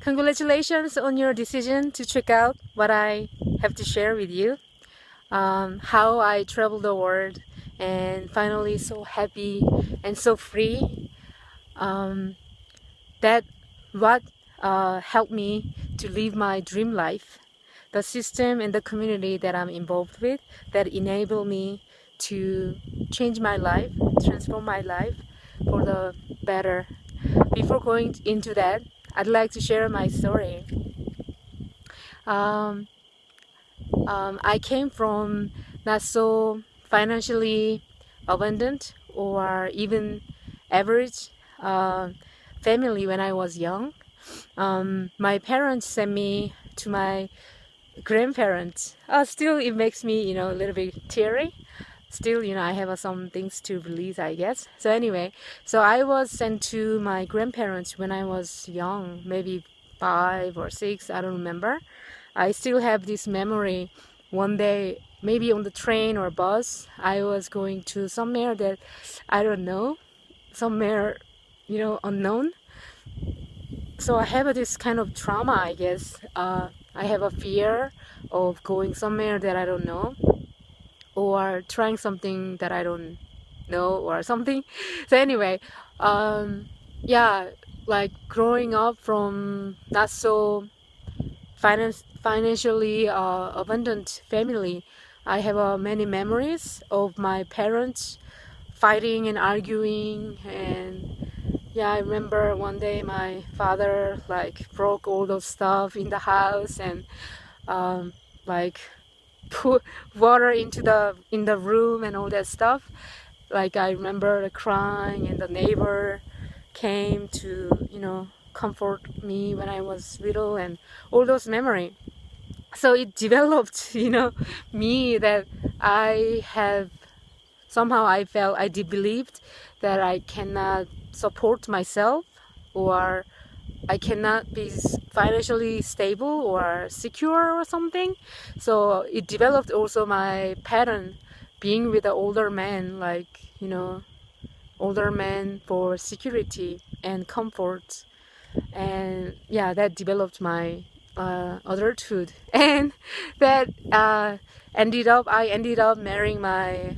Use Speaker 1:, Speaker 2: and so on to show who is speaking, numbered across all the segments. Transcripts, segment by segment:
Speaker 1: Congratulations on your decision to check out what I have to share with you. How I traveled the world and finally so happy and so free. Um, that what helped me to live my dream life. The system and the community that I'm involved with that enable me to change my life, transform my life for the better. Before going into that, I'd like to share my story. Um, I came from not so financially abundant or even average family when I was young. My parents sent me to my grandparents. Still, it makes me, a little bit teary. Still, I have some things to release, I guess. So anyway, so I was sent to my grandparents when I was young, maybe 5 or 6, I don't remember. I still have this memory. One day, maybe on the train or bus, I was going to somewhere that I don't know, somewhere, unknown. So I have this kind of trauma, I guess. I have a fear of going somewhere that I don't know or trying something that I don't know or something. So anyway, yeah, like growing up from not so financially abundant family, I have many memories of my parents fighting and arguing. And yeah, I remember one day my father like broke all those stuff in the house and like put water in the room and all that stuff. Like I remember crying, and the neighbor came to comfort me when I was little, and all those memory. So it developed me that I have somehow I felt I did believed that I cannot support myself, or I cannot be financially stable or secure or something. So it developed also my pattern being with an older man, like, older man for security and comfort. And yeah, that developed my adulthood. And that I ended up marrying my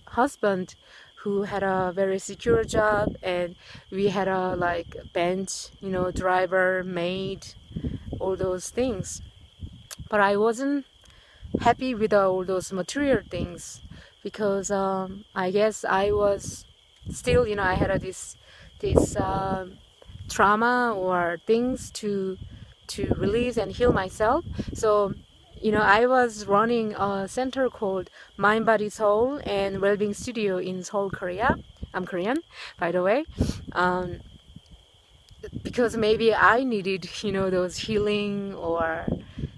Speaker 1: husband, who had a very secure job, and we had a like bench, driver, maid, all those things. But I wasn't happy with all those material things because I guess I was still, I had this trauma or things to release and heal myself. So I was running a center called Mind, Body, Soul and Wellbeing Studio in Seoul, Korea. I'm Korean, by the way. Because maybe I needed, those healing or,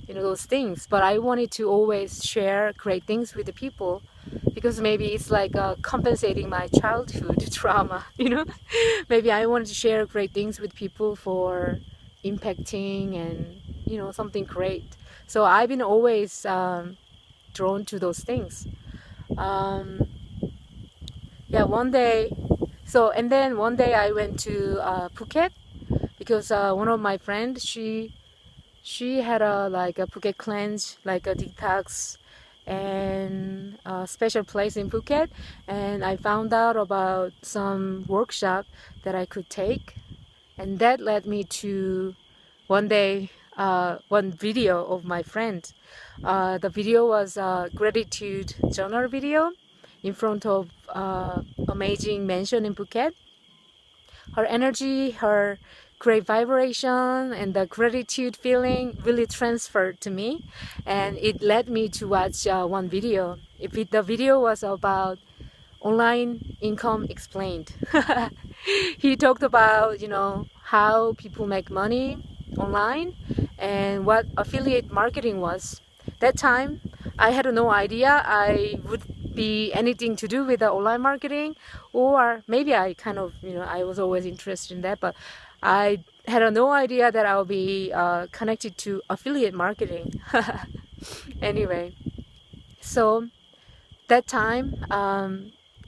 Speaker 1: those things. But I wanted to always share great things with the people because maybe it's like compensating my childhood trauma, Maybe I wanted to share great things with people for impacting and, something great. So I've been always drawn to those things. Yeah, one day, and then one day I went to Phuket because one of my friends, she had a Phuket cleanse, like a detox and a special place in Phuket, and I found out about some workshop that I could take, and that led me to one day one video of my friend. The video was a gratitude journal video in front of amazing mansion in Phuket. Her energy, her great vibration, and the gratitude feeling really transferred to me, and it led me to watch one video. The video was about online income explained. He talked about how people make money online and what affiliate marketing was. That time I had no idea I would be anything to do with the online marketing, or maybe I kind of I was always interested in that, but I had no idea that I'll be connected to affiliate marketing. Anyway, so that time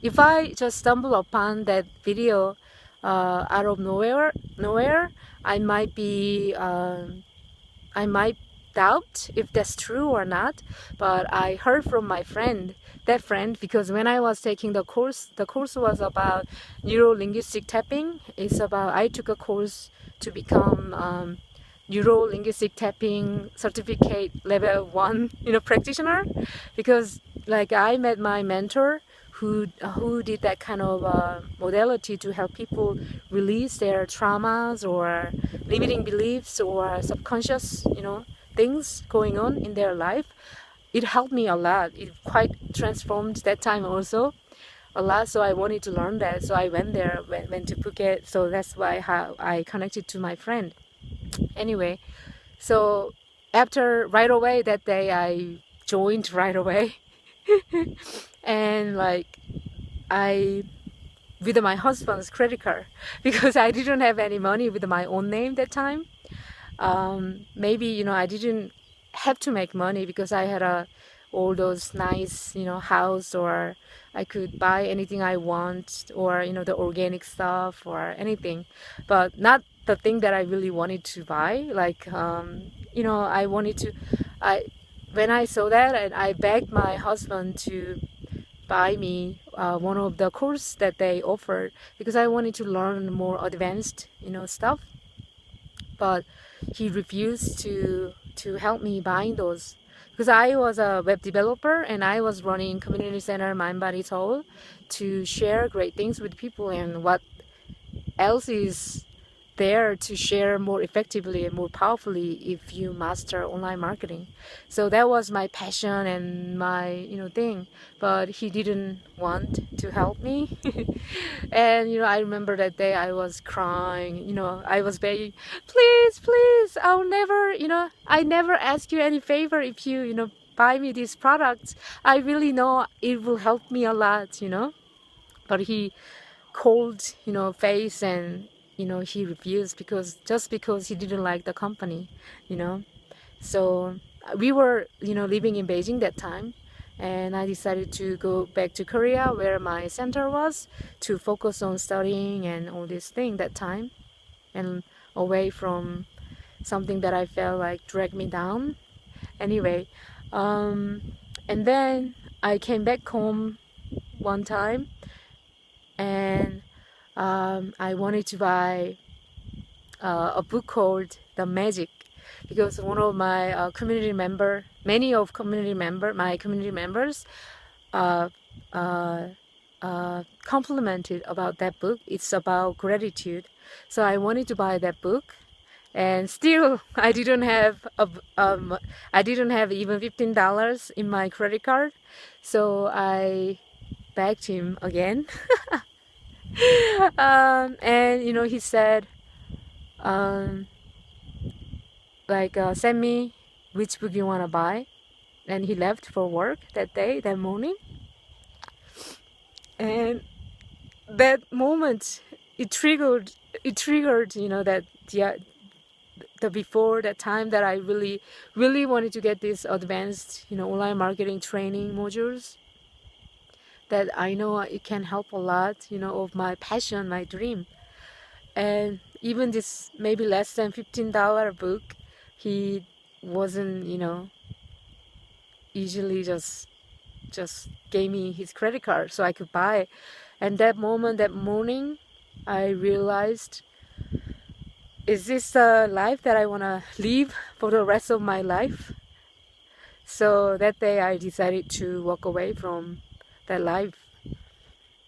Speaker 1: if I just stumble upon that video, out of nowhere, I might be I might doubt if that's true or not, but I heard from my friend, that friend, because when I was taking the course was about neuro-linguistic tapping. It's about, I took a course to become neuro-linguistic tapping certificate level 1, practitioner, because like I met my mentor who did that kind of modality to help people release their traumas or limiting beliefs or subconscious, things going on in their life. It helped me a lot. It quite transformed that time also a lot. So I wanted to learn that. So I went there, went to Phuket. So that's why how I connected to my friend. Anyway, so after right away that day, I joined right away, and like I with my husband's credit card because I didn't have any money with my own name that time. Maybe I didn't have to make money because I had all those nice house, or I could buy anything I want, or the organic stuff or anything, but not the thing that I really wanted to buy. Like I wanted to I when I saw that, and I begged my husband to buy me one of the course that they offered because I wanted to learn more advanced stuff, but he refused to help me buying those because I was a web developer and I was running community center Mind Body Soul to share great things with people, and what else is there to share more effectively and more powerfully if you master online marketing. So that was my passion and my thing, but he didn't want to help me. And I remember that day I was crying, I was begging, please, please, I'll never, I never ask you any favor if you buy me these products. I really know it will help me a lot. But he cold face, and he refused because he didn't like the company. you know so we were living in Beijing that time, and I decided to go back to Korea where my center was to focus on studying and all this thing that time, and away from something that I felt like dragged me down. Anyway, and then I came back home one time, and I wanted to buy a book called The Magic, because one of my my community members uh, uh, complimented about that book. It's about gratitude, so I wanted to buy that book, and still I didn't have even $15 in my credit card, so I begged him again. And he said, um, send me which book you want to buy. And he left for work that morning. And that moment, it triggered, that the before that time that I really, really wanted to get these advanced, online marketing training modules, that I know it can help a lot, of my passion, my dream. And even this maybe less than $15 book, he wasn't, easily just gave me his credit card so I could buy. And that morning, I realized, is this the life that I want to live for the rest of my life? So that day I decided to walk away from that life.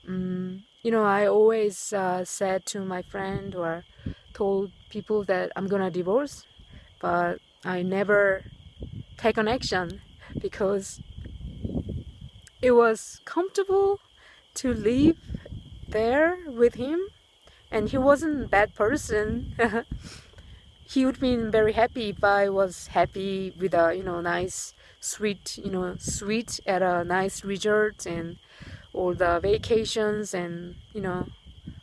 Speaker 1: I always said to my friend or told people that I'm gonna divorce, but I never take an action because it was comfortable to live there with him, and he wasn't a bad person. He would be very happy if I was happy with a nice suite at a nice resort and all the vacations and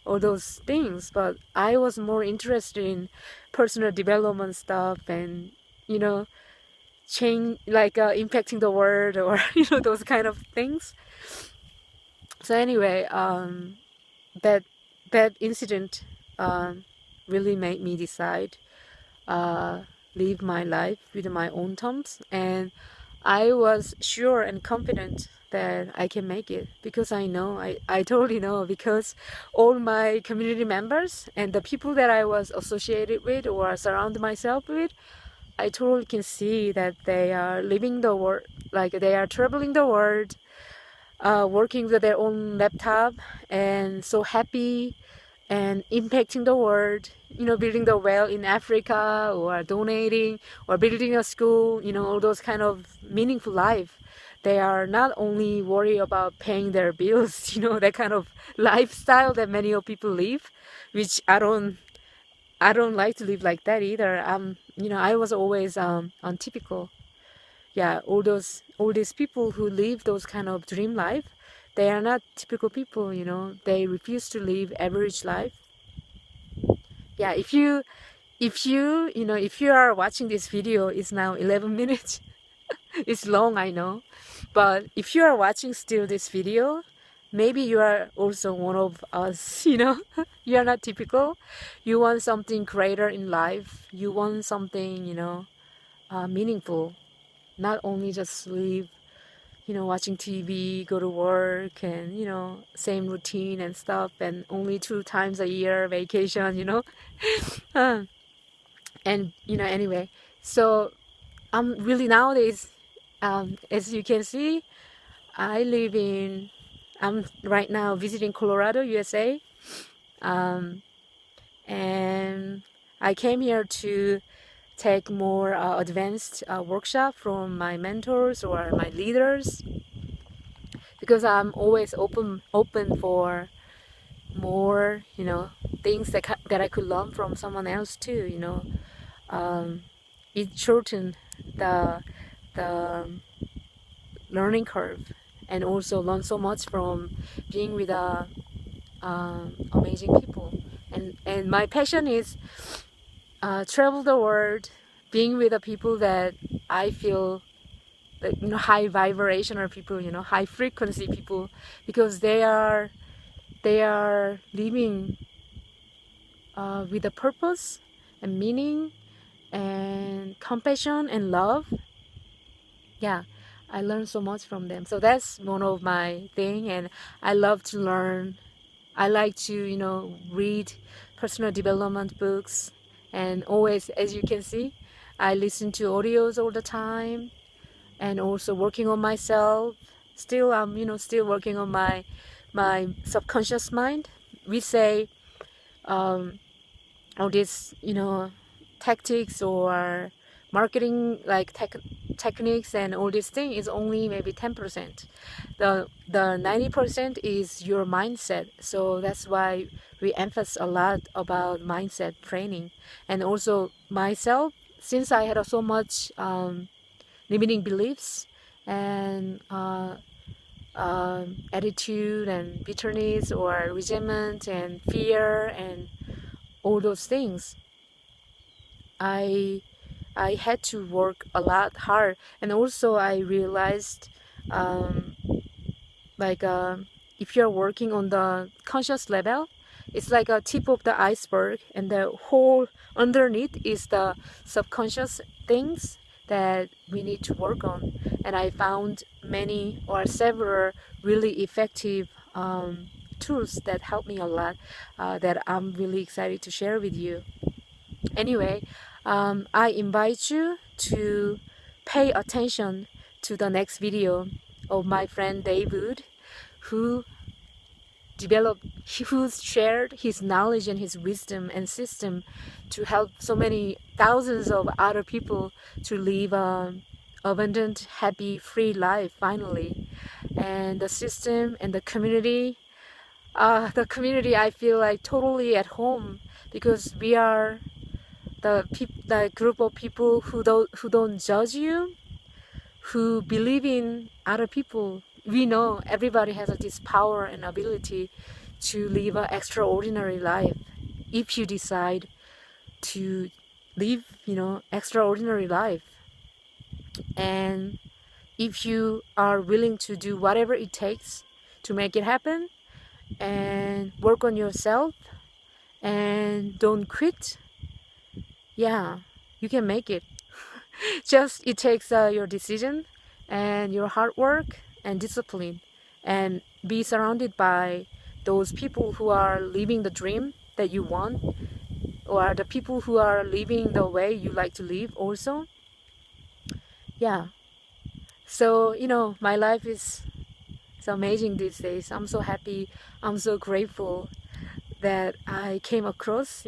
Speaker 1: all those things. But I was more interested in personal development stuff and change, like impacting the world, or those kind of things. So anyway, that that incident really made me decide uh, live my life with my own terms, and I was sure and confident that I can make it because I know, I totally know, because all my community members and the people that I was associated with or surround myself with, I totally can see that they are living the world, like they are traveling the world, working with their own laptop and so happy and impacting the world, building the well in Africa or donating or building a school, all those kind of meaningful life. They are not only worried about paying their bills, that kind of lifestyle that many of people live, which I don't like to live like that either. I was always untypical. Yeah, all these people who live those kind of dream life, they are not typical people. They refuse to live average life. Yeah, if you are watching this video, it's now 11 minutes. It's long, I know, but if you are watching still this video, maybe you are also one of us. You are not typical. You want something greater in life. You want something, meaningful, not only just live, watching TV, go to work, and same routine and stuff, and only 2 times a year vacation. Uh, and anyway, so I'm really nowadays, as you can see, I live in I'm right now visiting Colorado, USA, um, and I came here to take more advanced workshop from my mentors or my leaders, because I'm always open for more, things that I could learn from someone else too. Um, it shortened the learning curve, and also learn so much from being with amazing people. And my passion is travel the world, being with the people that I feel like, high vibrational people, high frequency people, because they are living with a purpose and meaning and compassion and love. Yeah, I learned so much from them. So that's one of my thing, and I love to learn. I like to, read personal development books, and always, as you can see, I listen to audios all the time, and also working on myself. Still, I'm, still working on my subconscious mind. We say all these, tactics or marketing like techniques and all these things is only maybe 10%. The 90% is your mindset. So that's why we emphasize a lot about mindset training. And also myself, since I had so much limiting beliefs and attitude and bitterness or resentment and fear and all those things, I I had to work a lot hard. And also I realized um, like if you're working on the conscious level, it's like a tip of the iceberg, and the whole underneath is the subconscious things that we need to work on. And I found many or several really effective tools that helped me a lot, that I'm really excited to share with you. Anyway, I invite you to pay attention to the next video of my friend David, who developed, who's shared his knowledge and his wisdom and system to help so many thousands of other people to live a abundant, happy, free life finally. And the system and the community, I feel like totally at home, because we are the group of people who don't judge you, who believe in other people. We know everybody has this power and ability to live an extraordinary life if you decide to live, extraordinary life. And if you are willing to do whatever it takes to make it happen, and work on yourself and don't quit, yeah, you can make it. Just it takes your decision and your hard work and discipline, and be surrounded by those people who are living the dream that you want, or the people who are living the way you like to live also. Yeah. So, my life is so amazing these days. I'm so happy. I'm so grateful that I came across,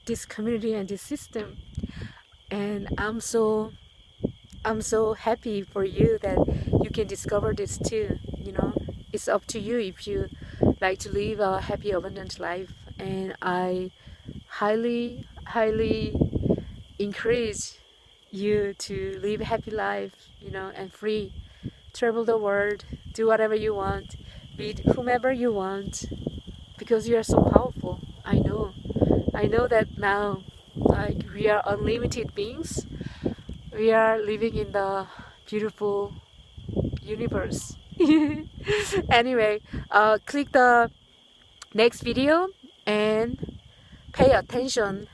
Speaker 1: this community and this system. And I'm so happy for you that you can discover this too. It's up to you if you like to live a happy, abundant life. And I highly, highly encourage you to live a happy life, and free. Travel the world, do whatever you want, meet whomever you want, because you are so powerful. I know that now, like, we are unlimited beings. We are living in the beautiful universe. Anyway, click the next video and pay attention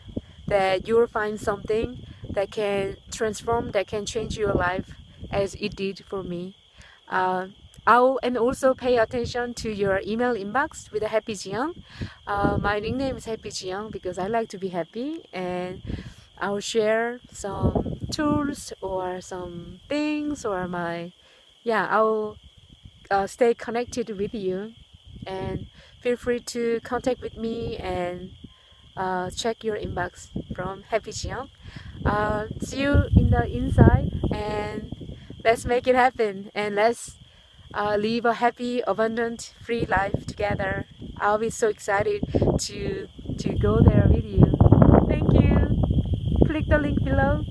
Speaker 1: that you will find something that can transform, that can change your life as it did for me. And also pay attention to your email inbox with a Happy Jiyoung. My nickname is Happy Jiyoung because I like to be happy, and I'll share some tools or some things, or I'll stay connected with you, and feel free to contact with me and check your inbox from Happy Jiyoung. See you in the inside, and let's make it happen, and let's live a happy, abundant, free life together. I'll be so excited to go there with you. Thank you. Click the link below.